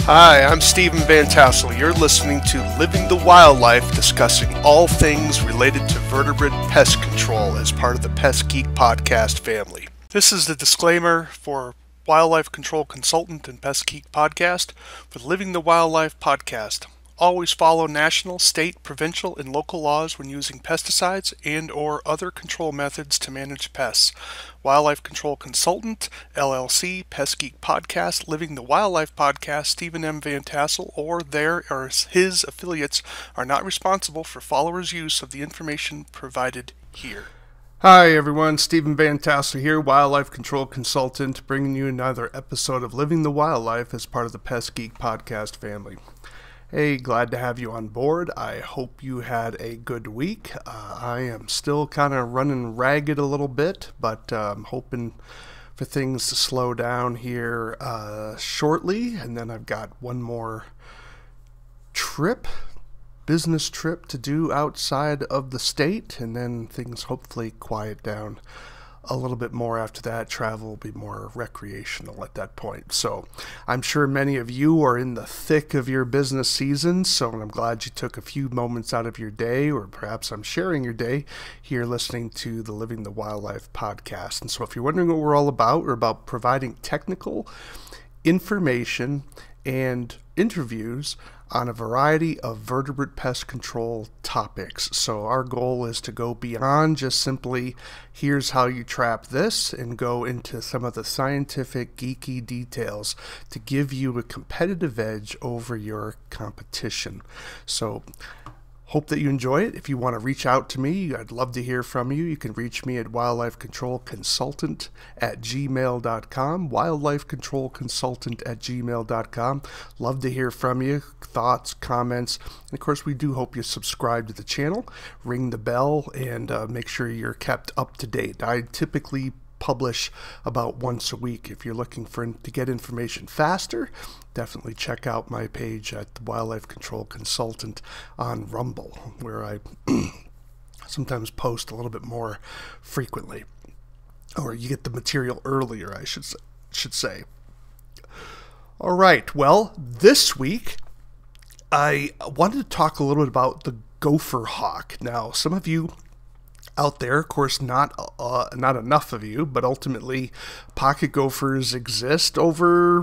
Hi, I'm Stephen Vantassel. You're listening to Living the Wildlife, discussing all things related to vertebrate pest control as part of the Pest Geek Podcast family. This is the disclaimer for Wildlife Control Consultant and Pest Geek Podcast with Living the Wildlife Podcast. Always follow national, state, provincial, and local laws when using pesticides and or other control methods to manage pests. Wildlife Control Consultant, LLC, Pest Geek Podcast, Living the Wildlife Podcast, Stephen M. Vantassel, or their or his affiliates are not responsible for followers' use of the information provided here. Hi everyone, Stephen Vantassel here, Wildlife Control Consultant, bringing you another episode of Living the Wildlife as part of the Pest Geek Podcast family. Hey, glad to have you on board. I hope you had a good week. I am still kind of running ragged a little bit, but I'm hoping for things to slow down here shortly. And then I've got one more business trip to do outside of the state, and then things hopefully quiet down a little bit more after that. Travel will be more recreational at that point. So I'm sure many of you are in the thick of your business season, so I'm glad you took a few moments out of your day, or perhaps I'm sharing your day here listening to the Living the Wildlife podcast. And so if you're wondering what we're all about, we're about providing technical information and interviews on a variety of vertebrate pest control topics. So our goal is to go beyond just simply, here's how you trap this, and go into some of the scientific, geeky details to give you a competitive edge over your competition. So hope that you enjoy it. If you want to reach out to me, I'd love to hear from you. You can reach me at wildlifecontrolconsultant@gmail.com, wildlifecontrolconsultant@gmail.com. Love to hear from you, thoughts, comments. And of course, we do hope you subscribe to the channel, ring the bell, and make sure you're kept up to date. I typically publish about once a week. If you're looking to get information faster, definitely check out my page at the Wildlife Control Consultant on Rumble, where I sometimes post a little bit more frequently, or you get the material earlier, I should say. All right, well, this week I wanted to talk a little bit about the gopher hawk. Now, some of you out there, of course, not enough of you, but ultimately pocket gophers exist over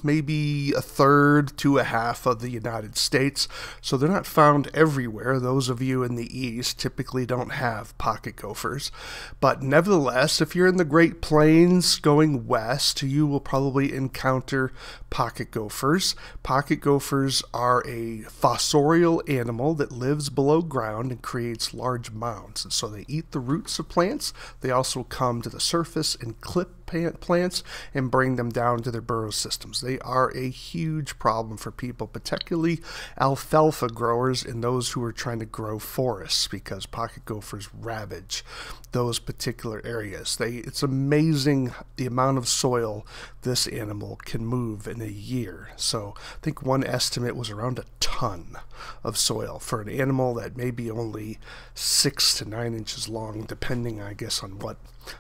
maybe a third to a half of the United States, so they're not found everywhere. Those of you in the East typically don't have pocket gophers, but nevertheless, if you're in the Great Plains going west, you will probably encounter pocket gophers. Pocket gophers are a fossorial animal that lives below ground and creates large mounds. So they eat the roots of plants. They also come to the surface and clip plants and bring them down to their burrow systems. They are a huge problem for people, particularly alfalfa growers and those who are trying to grow forests, because pocket gophers ravage those particular areas. It's amazing the amount of soil this animal can move in a year. So I think one estimate was around a ton of soil for an animal that may be only 6 to 9 inches long, depending, I guess, on what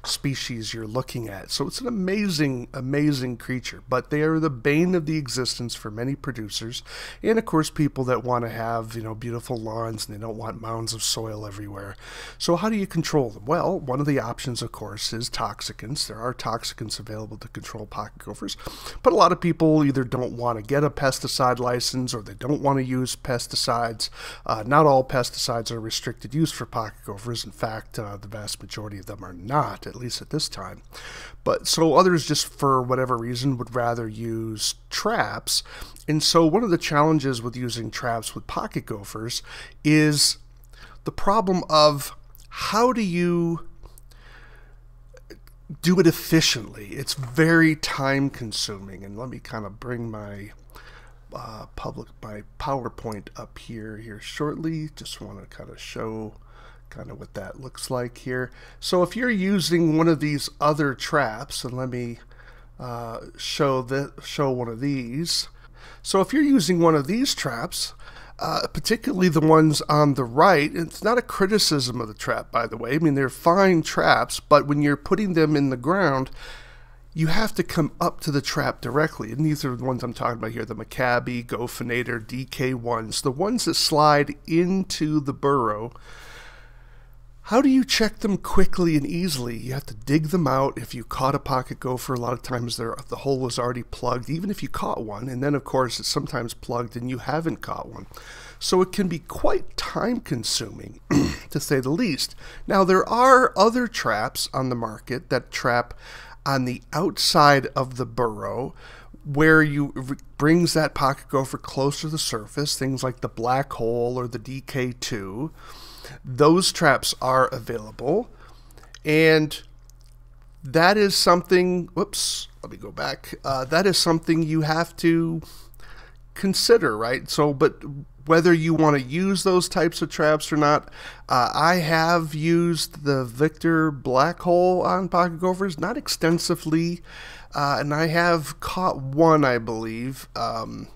species you're looking at. So it's an amazing creature, but they are the bane of the existence for many producers, and of course people that want to have, beautiful lawns and they don't want mounds of soil everywhere. So how do you control them? Well, one of the options, of course, is toxicants. There are toxicants available to control pocket gophers, but a lot of people either don't want to get a pesticide license or they don't want to use pesticides. Not all pesticides are restricted use for pocket gophers. In fact, the vast majority of them are not, at least at this time. But so others, just for whatever reason, would rather use traps. And so one of the challenges with using traps with pocket gophers is the problem of how do you do it efficiently. It's very time consuming. And let me kind of bring my my PowerPoint up here shortly. Just want to kind of show kind of what that looks like here. So if you're using one of these other traps, and let me show one of these. So if you're using one of these traps, particularly the ones on the right, it's not a criticism of the trap, by the way. I mean, they're fine traps, but when you're putting them in the ground, you have to come up to the trap directly. And these are the ones I'm talking about here, the Maccabi, Gophinator, DK1s, the ones that slide into the burrow. How do you check them quickly and easily? You have to dig them out. If you caught a pocket gopher, a lot of times the hole was already plugged, even if you caught one. And then, of course, it's sometimes plugged and you haven't caught one. So it can be quite time-consuming, to say the least. Now, there are other traps on the market that trap on the outside of the burrow, where you brings that pocket gopher closer to the surface, things like the black hole or the DK2. Those traps are available, and that is something, whoops, let me go back. That is something you have to consider, right? So, but whether you want to use those types of traps or not, I have used the Victor black hole on pocket gophers, not extensively, and I have caught one, I believe. You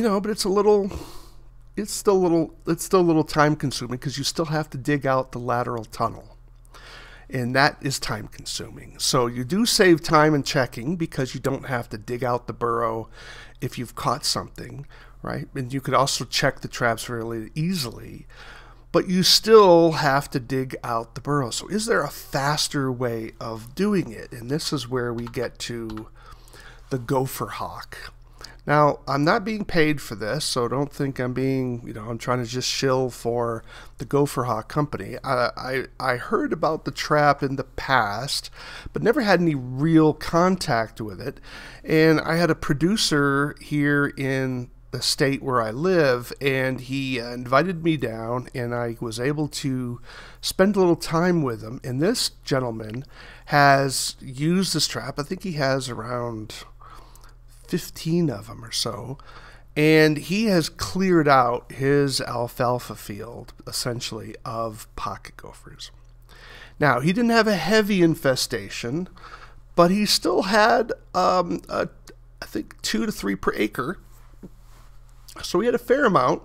know, but it's still a little time consuming, because you still have to dig out the lateral tunnel, and that is time consuming. So you do save time in checking, because you don't have to dig out the burrow if you've caught something, right? And you could also check the traps fairly easily, but you still have to dig out the burrow. So is there a faster way of doing it? And this is where we get to the Gopher Hawk. Now, I'm not being paid for this, so don't think I'm being, I'm trying to just shill for the Gopher Hawk company. I heard about the trap in the past, but never had any real contact with it. And I had a producer here in the state where I live, and he invited me down, and I was able to spend a little time with him. And this gentleman has used this trap. I think he has around 15 of them or so, and he has cleared out his alfalfa field, essentially, of pocket gophers. Now, he didn't have a heavy infestation, but he still had, I think, 2 to 3 per acre. So he had a fair amount,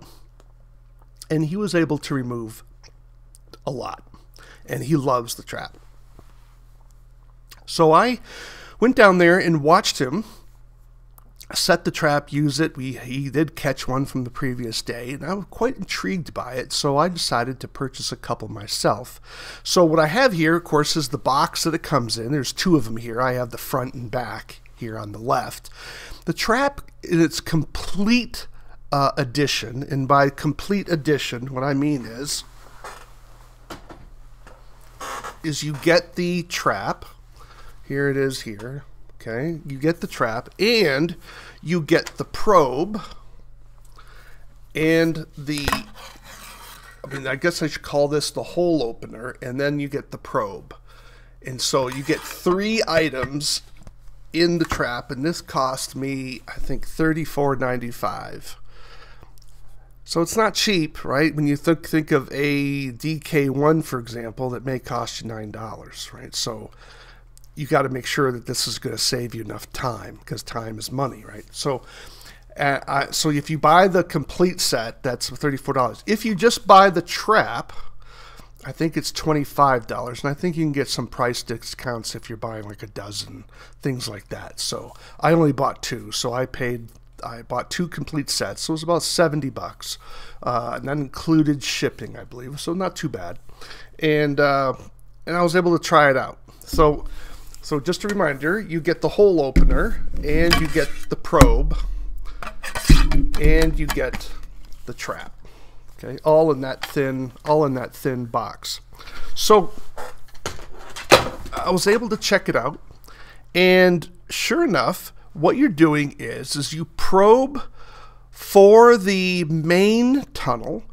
and he was able to remove a lot, and he loves the trap. So I went down there and watched him set the trap, use it. He did catch one from the previous day, and I was quite intrigued by it, so I decided to purchase a couple myself. So what I have here, of course, is the box that it comes in. There's 2 of them here. I have the front and back here on the left. The trap in its complete edition, and by complete edition, what I mean is you get the trap. Here it is here. Okay, you get the trap, and you get the probe, and I guess I should call this the hole opener, and then you get the probe. And so you get 3 items in the trap, and this cost me, I think, $34.95. So it's not cheap, right? When you think of a DK1, for example, that may cost you $9, right? So you got to make sure that this is going to save you enough time, because time is money, right? So so if you buy the complete set, that's $34. If you just buy the trap, I think it's $25, and I think you can get some price discounts if you're buying like a dozen, things like that. So I only bought 2, so I bought 2 complete sets, so it was about $70, and that included shipping, I believe, so not too bad. And I was able to try it out. So just a reminder, you get the hole opener, and you get the probe, and you get the trap. Okay, all in that thin box. So I was able to check it out, and sure enough, what you're doing is you probe for the main tunnel.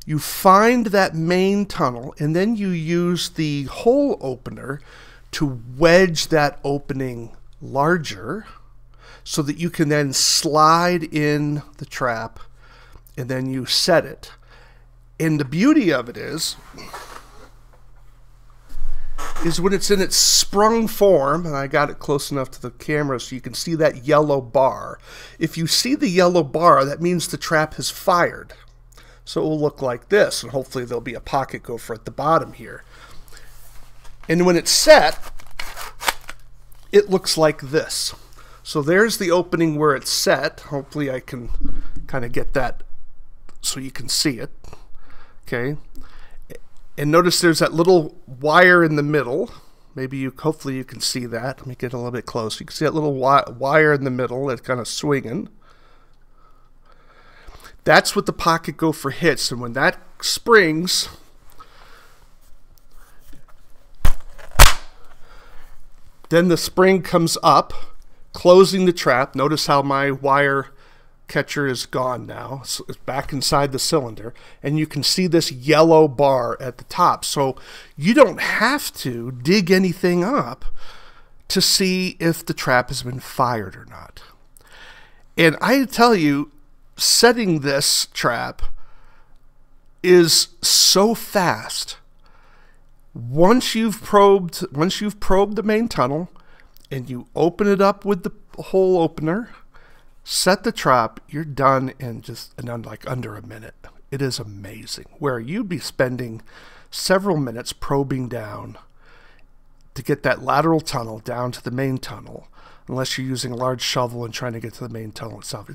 You find that main tunnel, and then you use the hole opener to wedge that opening larger, so that you can then slide in the trap, and then you set it. And the beauty of it is when it's in its sprung form, and I got it close enough to the camera so you can see that yellow bar. If you see the yellow bar, that means the trap has fired. So it will look like this, and hopefully there'll be a pocket gopher at the bottom here. And when it's set, it looks like this. So there's the opening where it's set. Hopefully I can kind of get that so you can see it. Okay. And notice there's that little wire in the middle. Hopefully you can see that. Let me get a little bit close. You can see that little wire in the middle that's kind of swinging. That's what the pocket gopher hits. And when that springs, then the spring comes up, closing the trap. Notice how my wire catcher is gone now. So it's back inside the cylinder. And you can see this yellow bar at the top. So you don't have to dig anything up to see if the trap has been fired or not. And I tell you, setting this trap is so fast. Once you've probed the main tunnel and you open it up with the hole opener, set the trap, you're done in like under a minute. It is amazing. Where you'd be spending several minutes probing down to get that lateral tunnel down to the main tunnel, unless you're using a large shovel and trying to get to the main tunnel itself.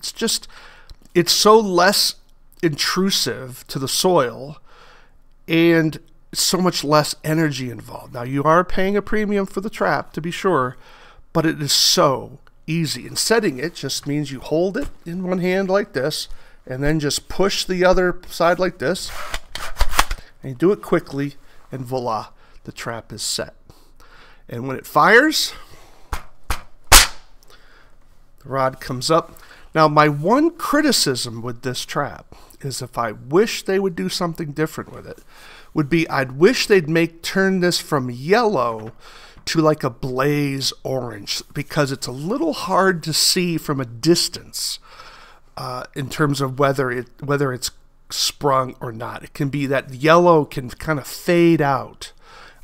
It's so less intrusive to the soil and so much less energy involved. Now, you are paying a premium for the trap, to be sure, but it is so easy. And setting it just means you hold it in one hand like this, and then just push the other side like this, and you do it quickly, and voila, the trap is set. And when it fires, the rod comes up. Now, my one criticism with this trap is, if I wish they would do something different with it, would be I'd wish they'd turn this from yellow to like a blaze orange, because it's a little hard to see from a distance in terms of whether it's sprung or not. It can be that yellow can kind of fade out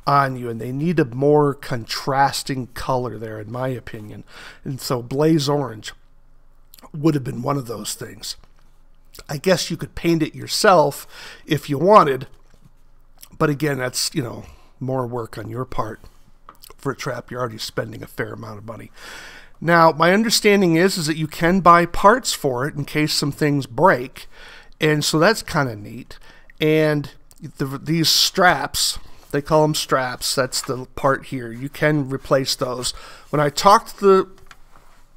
on you, and they need a more contrasting color there, in my opinion. And so blaze orange would have been one of those things. I guess you could paint it yourself if you wanted, but again, that's, more work on your part for a trap. You're already spending a fair amount of money. Now, my understanding is that you can buy parts for it in case some things break, and so that's kind of neat. And these straps, they call them straps, that's the part here, you can replace those. When I talked to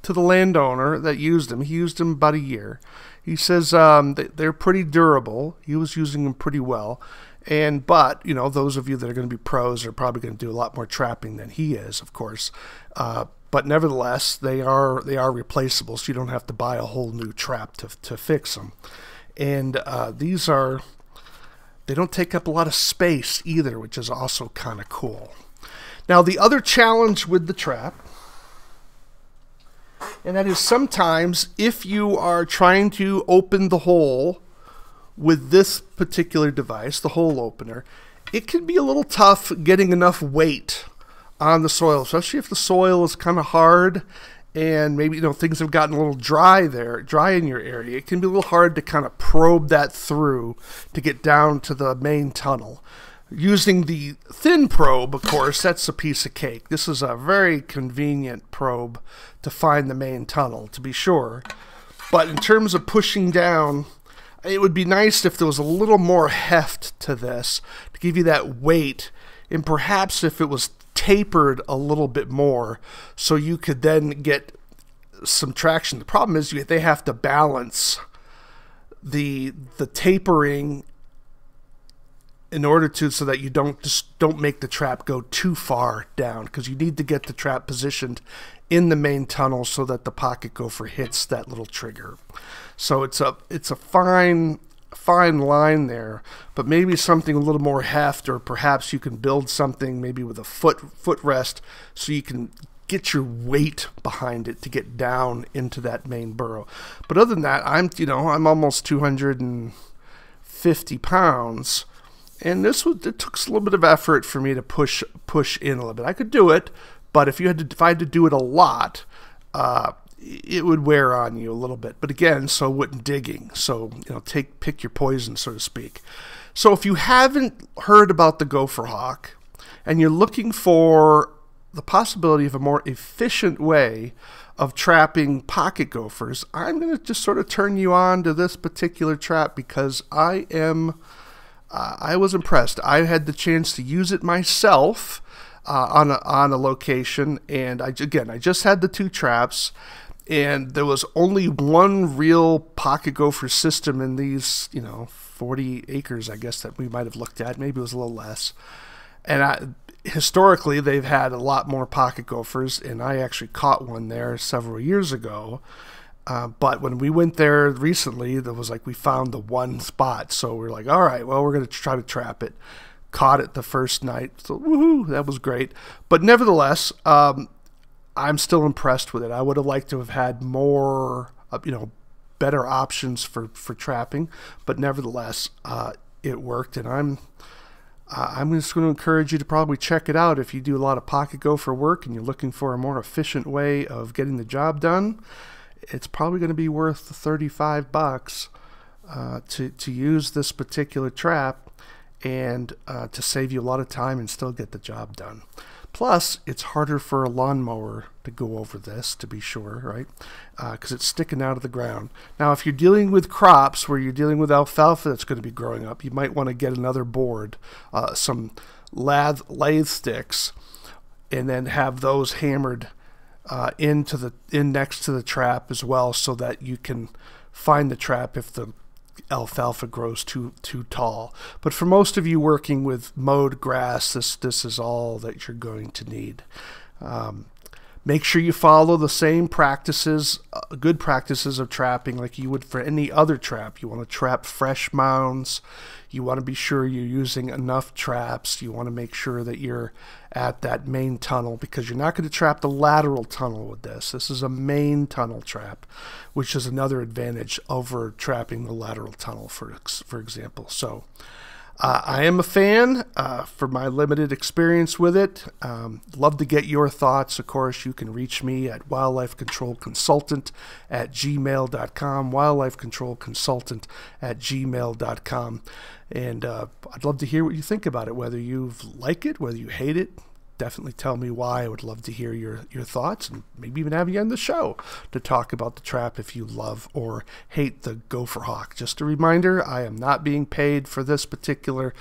the landowner that used them, he used them about a year. He says they're pretty durable. He was using them pretty well. But those of you that are going to be pros are probably going to do a lot more trapping than he is, of course. But nevertheless, they are replaceable, so you don't have to buy a whole new trap to fix them. And they don't take up a lot of space either, which is also kind of cool. Now, the other challenge with the trap, and that is sometimes if you are trying to open the hole with this particular device, the hole opener, it can be a little tough getting enough weight on the soil, especially if the soil is kind of hard and maybe things have gotten a little dry in your area. It can be a little hard to kind of probe that through to get down to the main tunnel. Using the thin probe, of course, that's a piece of cake. This is a very convenient probe to find the main tunnel, to be sure. But in terms of pushing down, it would be nice if there was a little more heft to this to give you that weight, and perhaps if it was tapered a little bit more so you could then get some traction. The problem is they have to balance the tapering in order to, so that you don't make the trap go too far down, because you need to get the trap positioned in the main tunnel so that the pocket gopher hits that little trigger. So it's a fine line there, but maybe something a little more heft, or perhaps you can build something maybe with a footrest so you can get your weight behind it to get down into that main burrow. But other than that, I'm almost 250 pounds. And it took a little bit of effort for me to push in a little bit. I could do it, but if I had to do it a lot, it would wear on you a little bit. But again, so wouldn't digging. So pick your poison, so to speak. So if you haven't heard about the Gopher Hawk and you're looking for the possibility of a more efficient way of trapping pocket gophers, I'm going to just sort of turn you on to this particular trap because I was impressed. I had the chance to use it myself on a location, and I just had the 2 traps, and there was only one real pocket gopher system in these 40 acres, I guess, that we might have looked at. Maybe it was a little less. And historically, they've had a lot more pocket gophers, and I actually caught one there several years ago. But when we went there recently, there was we found the one spot. So we're like, all right, well, we're going to try to trap it. Caught it the first night. So woohoo, that was great. But nevertheless, I'm still impressed with it. I would have liked to have had more, better options for trapping. But nevertheless, it worked, and I'm just going to encourage you to probably check it out if you do a lot of pocket gopher work and you're looking for a more efficient way of getting the job done. It's probably going to be worth the $35 to use this particular trap and to save you a lot of time and still get the job done. Plus, it's harder for a lawnmower to go over this, to be sure, right? Because it's sticking out of the ground. Now, if you're dealing with crops where you're dealing with alfalfa that's going to be growing up, you might want to get another board, some lathe sticks, and then have those hammered in next to the trap as well, so that you can find the trap if the alfalfa grows too tall. But for most of you working with mowed grass, this is all that you're going to need. Make sure you follow the same practices, good practices of trapping like you would for any other trap. You want to trap fresh mounds. You want to be sure you're using enough traps. You want to make sure that you're at that main tunnel, because you're not going to trap the lateral tunnel with this. This is a main tunnel trap, which is another advantage over trapping the lateral tunnel, for example. So I am a fan for my limited experience with it. Love to get your thoughts. Of course, you can reach me at wildlifecontrolconsultant@gmail.com, wildlifecontrolconsultant@gmail.com. And I'd love to hear what you think about it, whether you like it, whether you hate it. Definitely tell me why. I would love to hear your thoughts, and maybe even have you on the show to talk about the trap if you love or hate the gopher hawk. Just a reminder, I am not being paid for this particular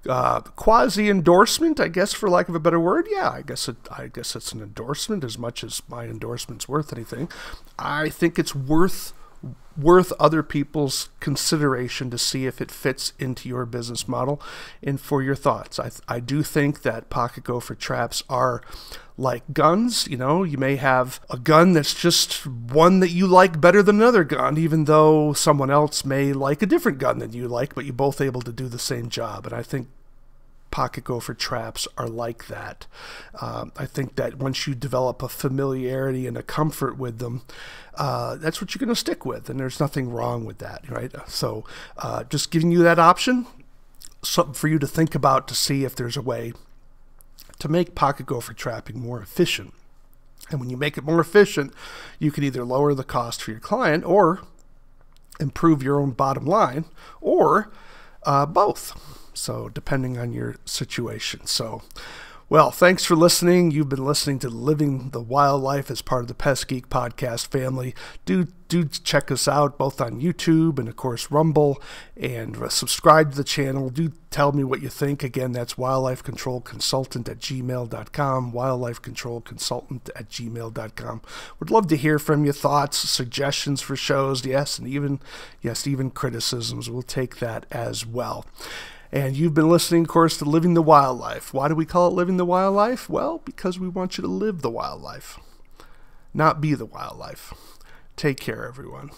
quasi-endorsement, I guess, for lack of a better word. Yeah, I guess it's an endorsement as much as my endorsement's worth anything. I think it's worth other people's consideration to see if it fits into your business model and for your thoughts. I do think that pocket gopher traps are like guns. You may have a gun that's just one that you like better than another gun, even though someone else may like a different gun than you like, but you're both able to do the same job. And I think pocket gopher traps are like that. I think that once you develop a familiarity and a comfort with them, that's what you're going to stick with, and there's nothing wrong with that, right? So just giving you that option, something for you to think about to see if there's a way to make pocket gopher trapping more efficient. And when you make it more efficient, you can either lower the cost for your client or improve your own bottom line, or both. So depending on your situation. So, well, thanks for listening. You've been listening to Living the Wildlife as part of the Pest Geek Podcast family. Do check us out both on YouTube and, of course, Rumble, and subscribe to the channel. Do tell me what you think. Again, that's wildlifecontrolconsultant@gmail.com, wildlifecontrolconsultant@gmail.com. Would love to hear from you, thoughts, suggestions for shows, and even criticisms. We'll take that as well. And you've been listening, of course, to Living the Wildlife. Why do we call it Living the Wildlife? Well, because we want you to live the wildlife, not be the wildlife. Take care, everyone.